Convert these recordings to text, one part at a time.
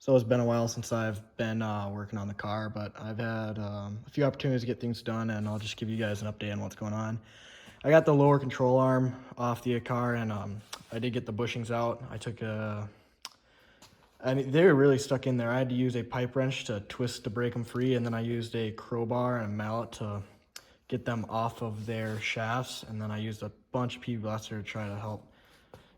So it's been a while since I've been working on the car, but I've had a few opportunities to get things done, and I'll just give you guys an update on what's going on. I got the lower control arm off the car, and I did get the bushings out. They were really stuck in there. I had to use a pipe wrench to twist to break them free, and then I used a crowbar and a mallet to get them off of their shafts, and then I used a bunch of PB Blaster to try to help,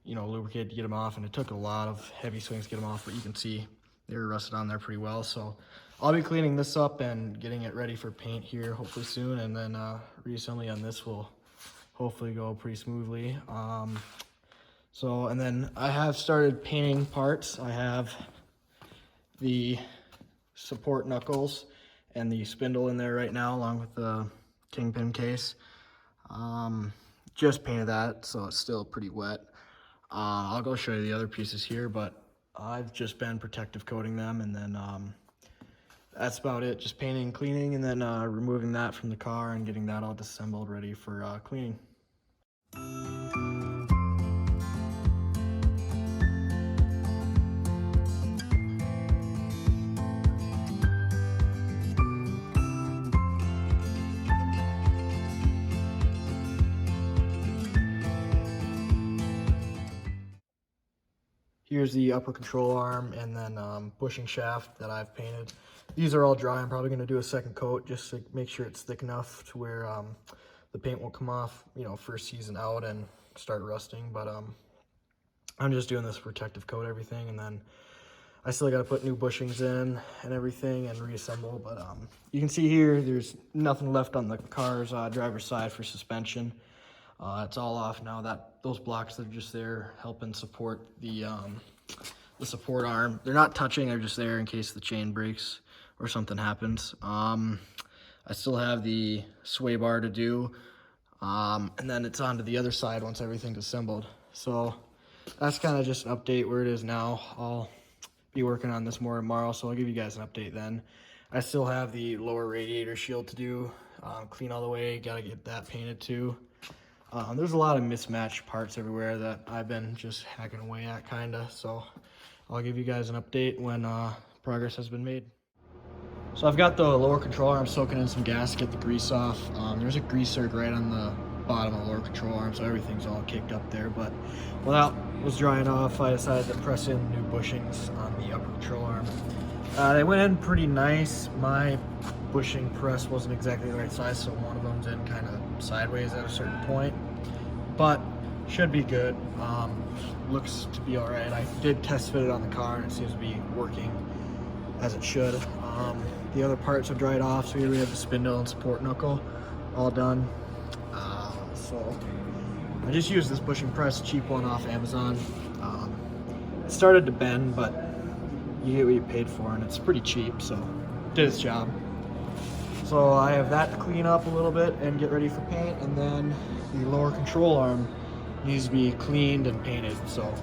lubricate to get them off, and it took a lot of heavy swings to get them off, but you can see they were rusted on there pretty well. So I'll be cleaning this up and getting it ready for paint here hopefully soon, and then reassembly on this will hopefully go pretty smoothly. And then I have started painting parts. I have the support knuckles and the spindle in there right now, along with the kingpin case. Just painted that, so it's still pretty wet. I'll go show you the other pieces here, but I've just been protective coating them, and then that's about it. Just painting and cleaning, and then removing that from the car and getting that all disassembled, ready for cleaning. Here's the upper control arm and then bushing shaft that I've painted. These are all dry. I'm probably going to do a second coat just to make sure it's thick enough to where the paint won't come off, first season out and start rusting. But I'm just doing this protective coat everything, and then I still got to put new bushings in and everything and reassemble. But you can see here, there's nothing left on the car's driver's side for suspension. It's all off now. Those blocks that are just there helping support the support arm. They're not touching, they're just there in case the chain breaks or something happens. I still have the sway bar to do, and then it's on to the other side once everything's assembled. So that's kind of just an update where it is now. I'll be working on this more tomorrow, so I'll give you guys an update then. I still have the lower radiator shield to do, clean all the way, gotta get that painted too. There's a lot of mismatched parts everywhere that I've been just hacking away at, kinda. So I'll give you guys an update when progress has been made. So I've got the lower control arm soaking in some gas to get the grease off. There's a grease zerk right on the bottom of the lower control arm, so everything's all kicked up there. But while that was drying off, I decided to press in new bushings on the upper control arm. They went in pretty nice. My bushing press wasn't exactly the right size, so one of them's in kind of sideways at a certain point, but should be good. Looks to be all right. I did test fit it on the car, and it seems to be working as it should. The other parts are dried off, so here we have the spindle and support knuckle all done. So I just used this bushing press, cheap one off Amazon. It started to bend, but you get what you paid for, and it's pretty cheap, so it did its job. So I have that to clean up a little bit and get ready for paint, and then the lower control arm needs to be cleaned and painted. So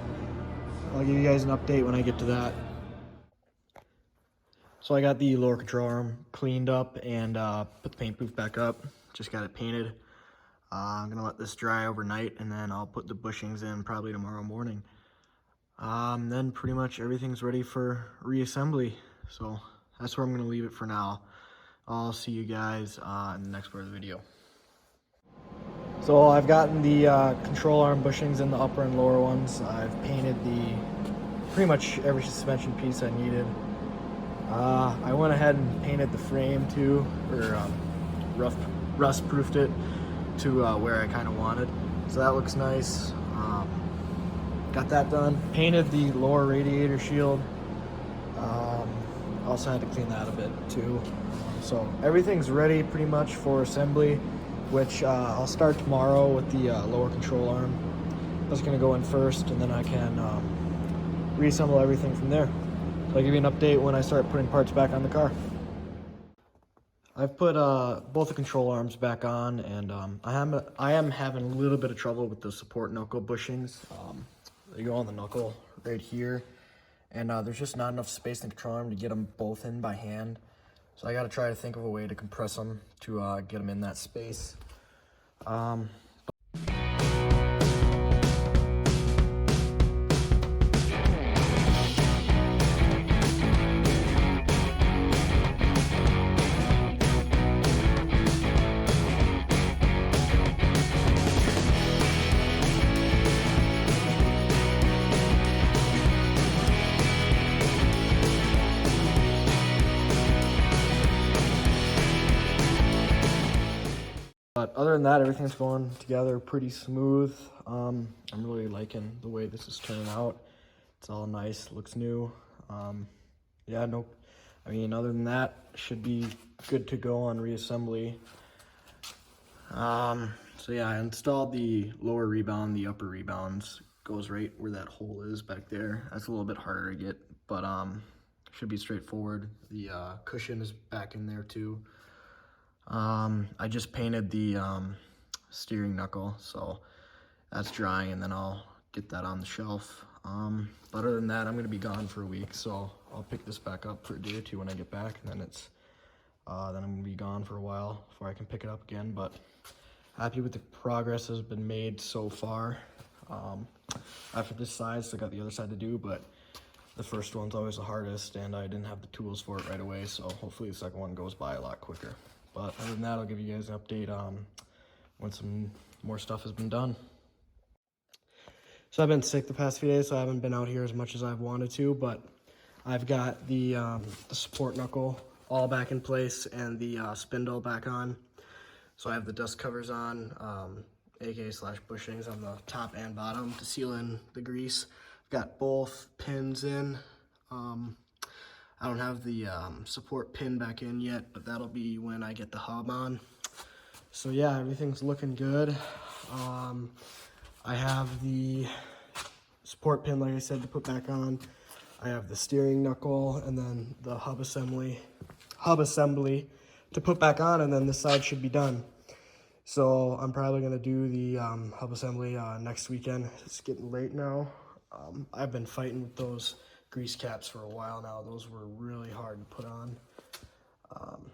I'll give you guys an update when I get to that. So I got the lower control arm cleaned up and put the paint booth back up. Just got it painted. I'm gonna let this dry overnight, and then I'll put the bushings in probably tomorrow morning. Then pretty much everything's ready for reassembly. So that's where I'm gonna leave it for now. I'll see you guys in the next part of the video. So I've gotten the control arm bushings in the upper and lower ones. I've painted pretty much every suspension piece I needed. I went ahead and painted the frame too, or rust proofed it to where I kind of wanted. So that looks nice. Got that done. Painted the lower radiator shield. Also had to clean that a bit too. So everything's ready pretty much for assembly, which I'll start tomorrow with the lower control arm. That's gonna go in first, and then I can reassemble everything from there. So I'll give you an update when I start putting parts back on the car. I've put both the control arms back on, and I am having a little bit of trouble with the support knuckle bushings. They go on the knuckle right here, and there's just not enough space in the control arm to get them both in by hand. So I got to try to think of a way to compress them to get them in that space. than that, everything's going together pretty smooth. I'm really liking the way this is turning out. It's all nice, looks new. Yeah, no, I mean, other than that, should be good to go on reassembly. So yeah, I installed the lower rebound, the upper rebounds goes right where that hole is back there. That's a little bit harder to get, but should be straightforward. The cushion is back in there too. I just painted the steering knuckle, so that's drying, and then I'll get that on the shelf. But other than that, I'm gonna be gone for a week, so I'll pick this back up for a day or two when I get back, and then it's then I'm gonna be gone for a while before I can pick it up again. But happy with the progress that's been made so far. After this side, still got the other side to do, but the first one's always the hardest, and I didn't have the tools for it right away, so hopefully the second one goes by a lot quicker. But other than that, I'll give you guys an update when some more stuff has been done. So I've been sick the past few days, so I haven't been out here as much as I've wanted to, but I've got the support knuckle all back in place and the spindle back on. So I have the dust covers on, AK/bushings on the top and bottom to seal in the grease. I've got both pins in. I don't have the support pin back in yet, but that'll be when I get the hub on. So yeah, everything's looking good. I have the support pin, like I said, to put back on. I have the steering knuckle and then the hub assembly to put back on, and then this side should be done. So I'm probably gonna do the hub assembly next weekend. It's getting late now. I've been fighting with those grease caps for a while now. Those were really hard to put on.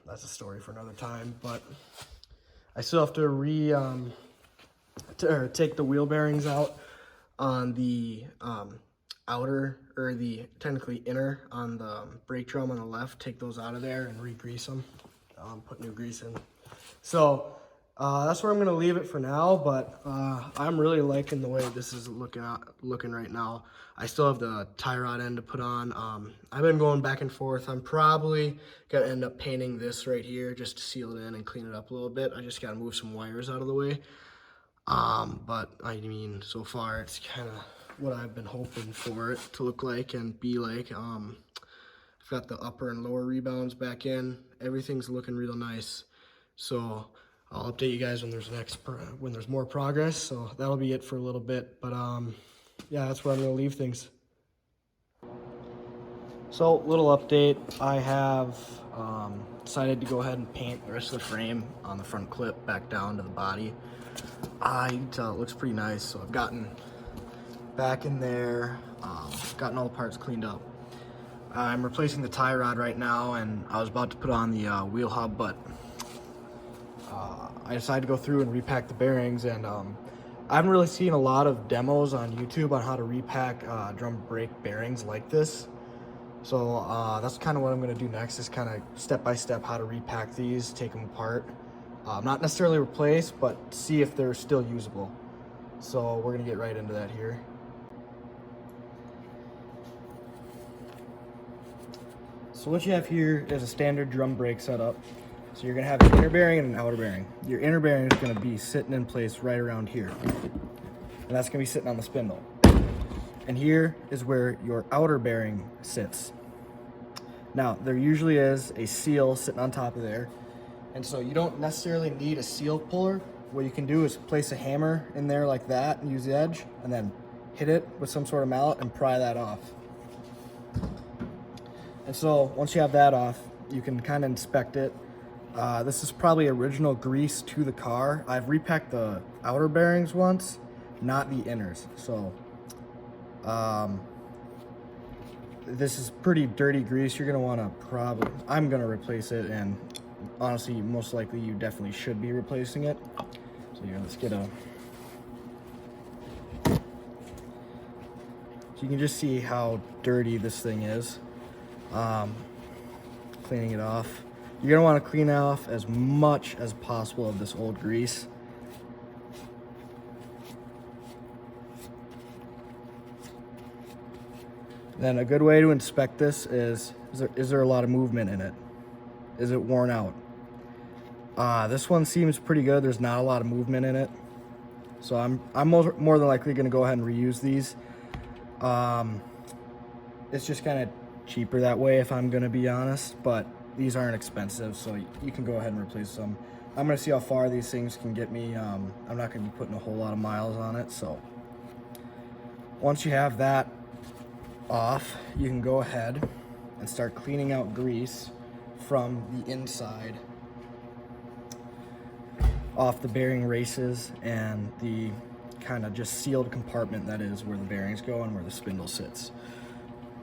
That's a story for another time, but I still have to take the wheel bearings out on the outer, or the technically inner on the brake drum on the left. Take those out of there and re-grease them, put new grease in. So that's where I'm gonna leave it for now, but I'm really liking the way this is looking right now. I still have the tie rod end to put on. I've been going back and forth. I'm probably gonna end up painting this right here just to seal it in and clean it up a little bit. I just gotta move some wires out of the way. But I mean, so far it's kind of what I've been hoping for it to look like and be like. I've got the upper and lower rebounds back in. Everything's looking real nice. So I'll update you guys when there's more progress. So that'll be it for a little bit. But yeah, that's where I'm gonna leave things. So little update. I have decided to go ahead and paint the rest of the frame on the front clip back down to the body. You can tell it looks pretty nice. So I've gotten back in there, gotten all the parts cleaned up. I'm replacing the tie rod right now, and I was about to put on the wheel hub, but I decided to go through and repack the bearings, and I haven't really seen a lot of demos on YouTube on how to repack drum brake bearings like this. So that's kind of what I'm going to do next, is kind of step by step how to repack these, take them apart. Not necessarily replace, but see if they're still usable. So we're going to get right into that here. So what you have here is a standard drum brake setup. So you're gonna have an inner bearing and an outer bearing. Your inner bearing is gonna be sitting in place right around here. And that's gonna be sitting on the spindle. And here is where your outer bearing sits. Now, there usually is a seal sitting on top of there. And so you don't necessarily need a seal puller. What you can do is place a hammer in there like that and use the edge, and then hit it with some sort of mallet and pry that off. And so once you have that off, you can kind of inspect it. This is probably original grease to the car. I've repacked the outer bearings once, not the inners. So this is pretty dirty grease. You're gonna wanna I'm gonna replace it, and honestly, most likely you definitely should be replacing it. So yeah, let's get a... So you can just see how dirty this thing is. Cleaning it off. You're gonna want to clean off as much as possible of this old grease. Then a good way to inspect this is there a lot of movement in it? Is it worn out? This one seems pretty good. There's not a lot of movement in it. So I'm more than likely going to go ahead and reuse these. It's just kind of cheaper that way, if I'm going to be honest, but these aren't expensive, so you can go ahead and replace them. I'm going to see how far these things can get me. I'm not going to be putting a whole lot of miles on it, so once you have that off, you can go ahead and start cleaning out grease from the inside off the bearing races and the kind of just sealed compartment that is where the bearings go and where the spindle sits.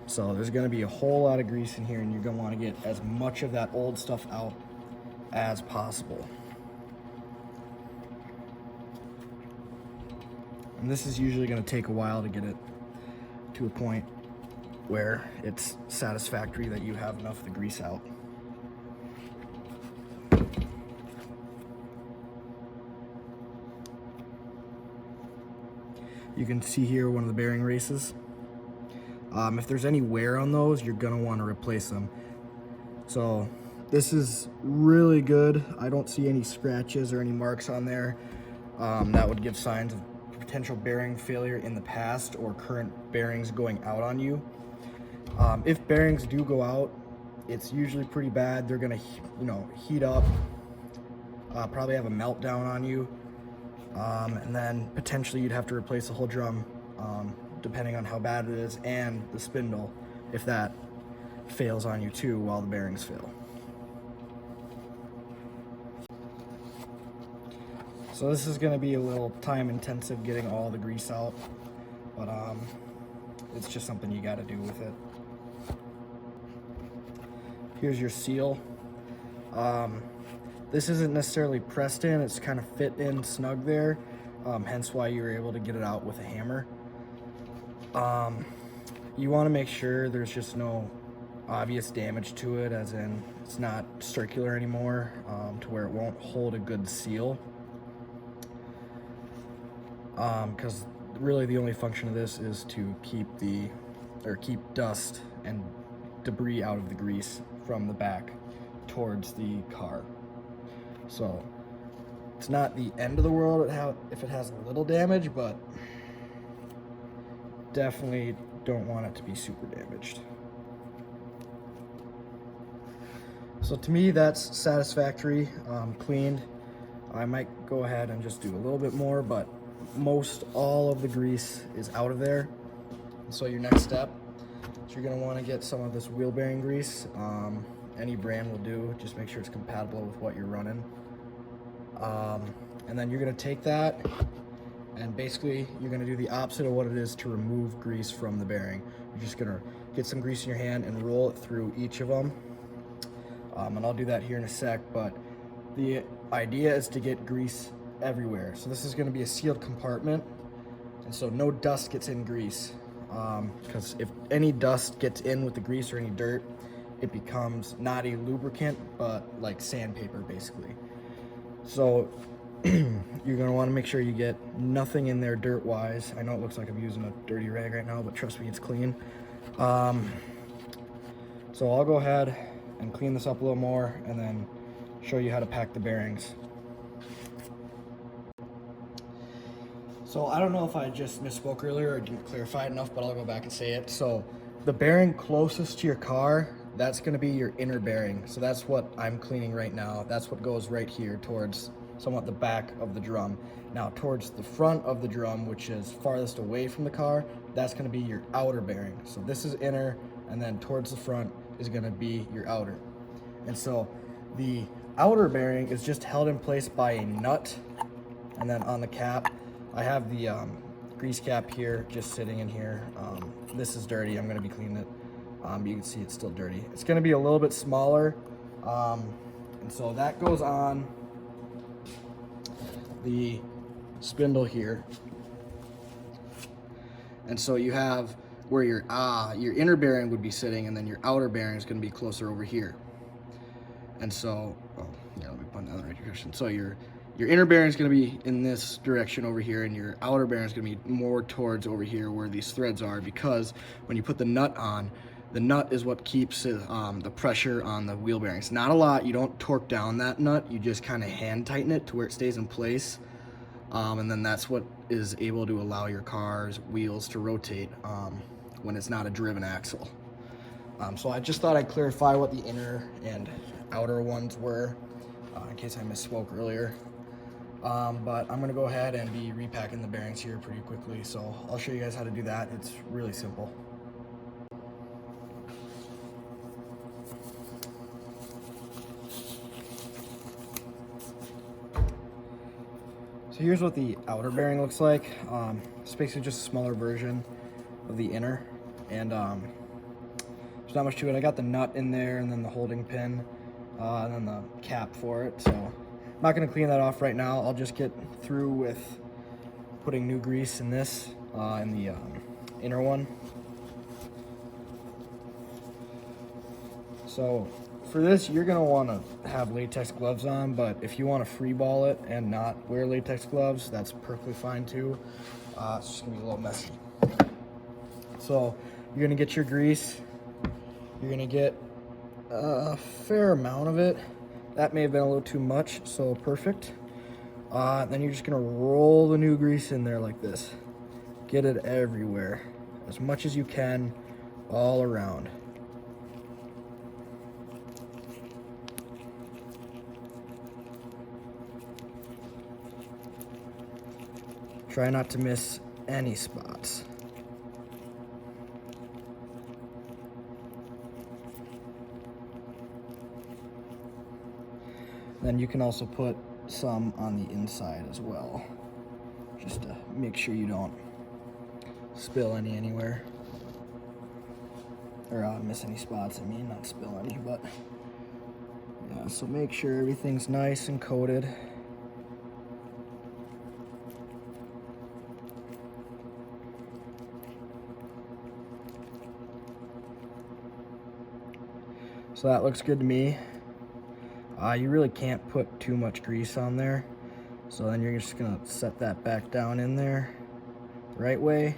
So there's going to be a whole lot of grease in here, and you're going to want to get as much of that old stuff out as possible. And this is usually going to take a while to get it to a point where it's satisfactory that you have enough of the grease out. You can see here one of the bearing races. If there's any wear on those, you're gonna want to replace them. So this is really good. I don't see any scratches or any marks on there. That would give signs of potential bearing failure in the past or current bearings going out on you. If bearings do go out, it's usually pretty bad. They're gonna, heat up, probably have a meltdown on you. And then potentially you'd have to replace the whole drum, depending on how bad it is, and the spindle if that fails on you too while the bearings fail. So this is going to be a little time intensive getting all the grease out, but it's just something you got to do with it. Here's your seal. This isn't necessarily pressed in, it's kind of fit in snug there, hence why you were able to get it out with a hammer. You want to make sure there's just no obvious damage to it, as in it's not circular anymore, to where it won't hold a good seal. Because really the only function of this is to keep dust and debris out of the grease from the back towards the car. So it's not the end of the world if it has a little damage, but definitely don't want it to be super damaged. So to me, that's satisfactory, cleaned. I might go ahead and just do a little bit more, but most all of the grease is out of there. So your next step is you're going to want to get some of this wheel bearing grease. Any brand will do, just make sure it's compatible with what you're running. And then you're going to take that and basically you're going to do the opposite of what it is to remove grease from the bearing. You're just going to get some grease in your hand and roll it through each of them. And I'll do that here in a sec, but the idea is to get grease everywhere. So this is going to be a sealed compartment, and so no dust gets in grease, because if any dust gets in with the grease or any dirt, it becomes not a lubricant but like sandpaper basically. So you're going to want to make sure you get nothing in there dirt wise. I know it looks like I'm using a dirty rag right now, but trust me, it's clean. So I'll go ahead and clean this up a little more and then show you how to pack the bearings. So I don't know if I just misspoke earlier or didn't clarify it enough, but I'll go back and say it. So the bearing closest to your car, that's going to be your inner bearing. So that's what I'm cleaning right now. That's what goes right here towards somewhat the back of the drum. Now towards the front of the drum, which is farthest away from the car, that's going to be your outer bearing. So this is inner, and then towards the front is going to be your outer. And so the outer bearing is just held in place by a nut, and then on the cap, I have the grease cap here, just sitting in here. This is dirty, I'm gonna be cleaning it. You can see it's still dirty. It's gonna be a little bit smaller, and so that goes on the spindle here. And so you have where your inner bearing would be sitting, and then your outer bearing is gonna be closer over here. And so, let me put that in the right direction. So your inner bearing is going to be in this direction over here, and your outer bearing is going to be more towards over here where these threads are, because when you put the nut on, The nut is what keeps the pressure on the wheel bearings. Not a lot, you don't torque down that nut, you just kind of hand tighten it to where it stays in place. And then that's what is able to allow your car's wheels to rotate when it's not a driven axle. So I just thought I'd clarify what the inner and outer ones were, in case I misspoke earlier. But I'm gonna go ahead and be repacking the bearings here pretty quickly. So I'll show you guys how to do that. It's really simple. So here's what the outer bearing looks like. It's basically just a smaller version of the inner, and there's not much to it. I got the nut in there, and then the holding pin, and then the cap for it. So I'm not gonna clean that off right now. I'll just get through with putting new grease in this, in the inner one. So for this, you're gonna wanna have latex gloves on, but if you wanna free ball it and not wear latex gloves, that's perfectly fine too. It's just gonna be a little messy. So you're gonna get your grease. You're gonna get a fair amount of it. That may have been a little too much, so perfect. Then you're just gonna roll the new grease in there like this. Get it everywhere, as much as you can, all around. Try not to miss any spots. Then you can also put some on the inside as well, just to make sure you don't spill any anywhere. Or miss any spots, I mean, not spill any, but yeah, so make sure everything's nice and coated. So that looks good to me. You really can't put too much grease on there. So then you're just gonna set that back down in there the right way.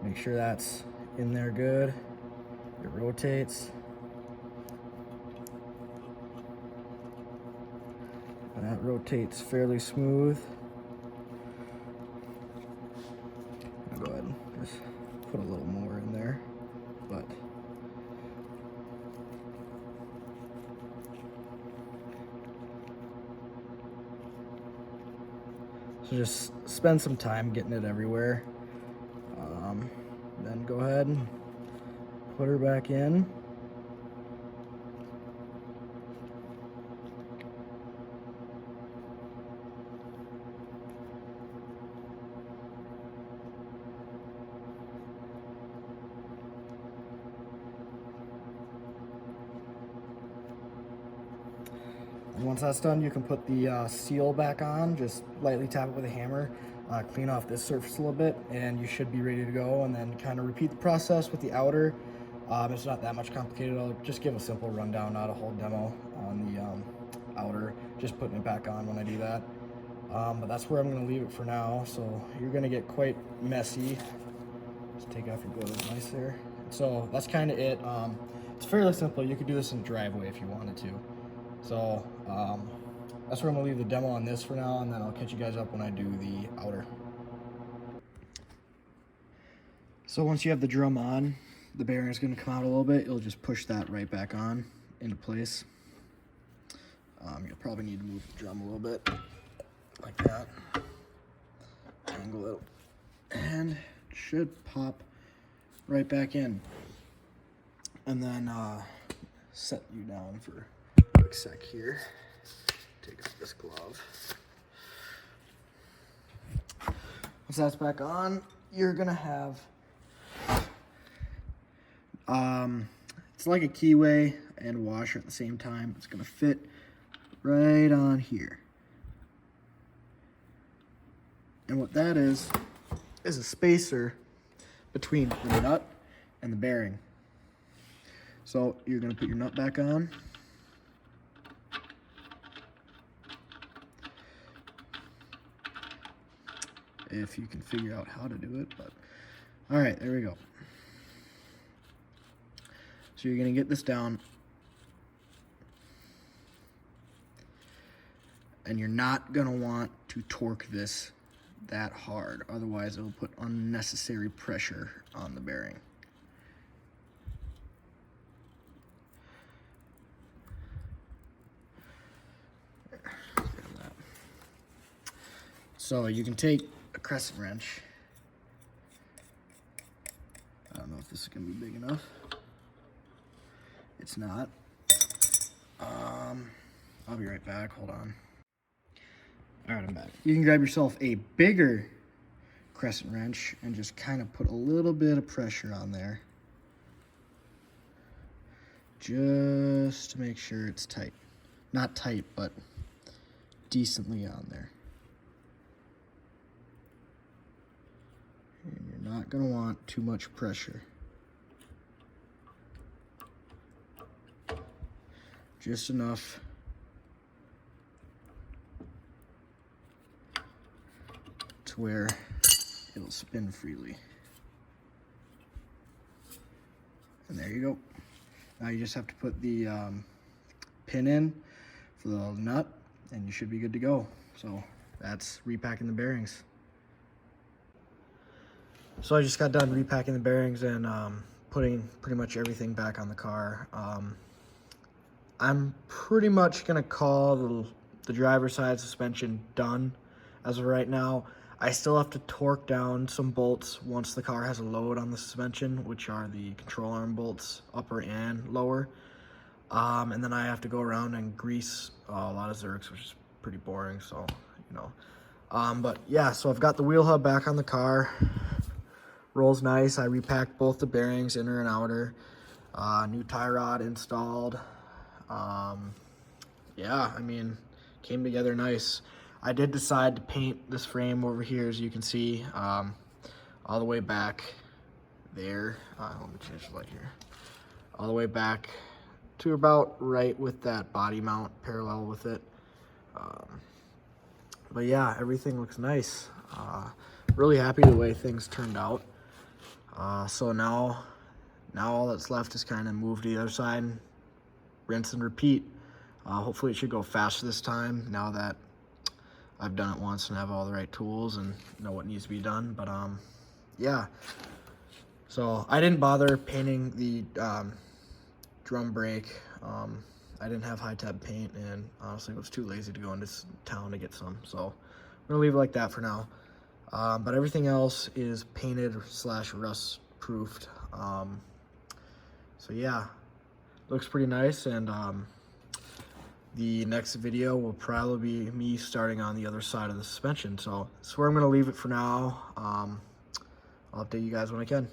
Make sure that's in there good. It rotates. And that rotates fairly smooth. I'll go ahead and just put a little more in there, but so just spend some time getting it everywhere. Then go ahead and put her back in. And once that's done, you can put the seal back on. Just lightly tap it with a hammer, clean off this surface a little bit, and you should be ready to go. And then kind of repeat the process with the outer. It's not that much complicated. I'll just give a simple rundown, not a whole demo on the outer, just putting it back on when I do that. But that's where I'm going to leave it for now. So you're going to get quite messy. Just take off your gloves nice there. So that's kind of it. It's fairly simple. You could do this in the driveway if you wanted to. So that's where I'm gonna leave the demo on this for now, and then I'll catch you guys up when I do the outer. So once you have the drum on, the bearing's gonna come out a little bit. You'll just push that right back on into place. You'll probably need to move the drum a little bit, like that. Angle it, and it should pop right back in. And then set you down for a quick sec here. Take off this glove. Once that's back on, you're gonna have it's like a keyway and washer at the same time. It's gonna fit right on here. And what that is a spacer between the nut and the bearing. So you're gonna put your nut back on. If you can figure out how to do it, but all right, there we go. So you're gonna get this down, and you're not gonna want to torque this that hard, otherwise it will put unnecessary pressure on the bearing. So you can take a crescent wrench. I don't know if this is gonna be big enough. It's not. I'll be right back, hold on. All right, I'm back. You can grab yourself a bigger crescent wrench and just kind of put a little bit of pressure on there. Just to make sure it's tight. Not tight, but decently on there. And you're not gonna want too much pressure. Just enough to where it'll spin freely. And there you go. Now you just have to put the pin in for the nut and you should be good to go. So that's repacking the bearings. So I just got done repacking the bearings and putting pretty much everything back on the car. I'm pretty much gonna call the driver's side suspension done as of right now. I still have to torque down some bolts once the car has a load on the suspension, which are the control arm bolts, upper and lower. And then I have to go around and grease a lot of zerks, which is pretty boring, so, you know. But yeah, so I've got the wheel hub back on the car. Rolls nice. I repacked both the bearings, inner and outer. New tie rod installed. Yeah, I mean, came together nice. I did decide to paint this frame over here, as you can see, all the way back there. Let me change the light here. All the way back to about right with that body mount, parallel with it. But yeah, everything looks nice. Really happy the way things turned out. So now all that's left is kind of move to the other side, rinse and repeat. Hopefully it should go faster this time now that I've done it once and have all the right tools and know what needs to be done. But yeah, so I didn't bother painting the drum brake. I didn't have high tab paint, and honestly was too lazy to go into town to get some, so I'm gonna leave it like that for now. But everything else is painted / rust proofed. So yeah, looks pretty nice. And the next video will probably be me starting on the other side of the suspension. So that's where I'm gonna leave it for now. I'll update you guys when I can.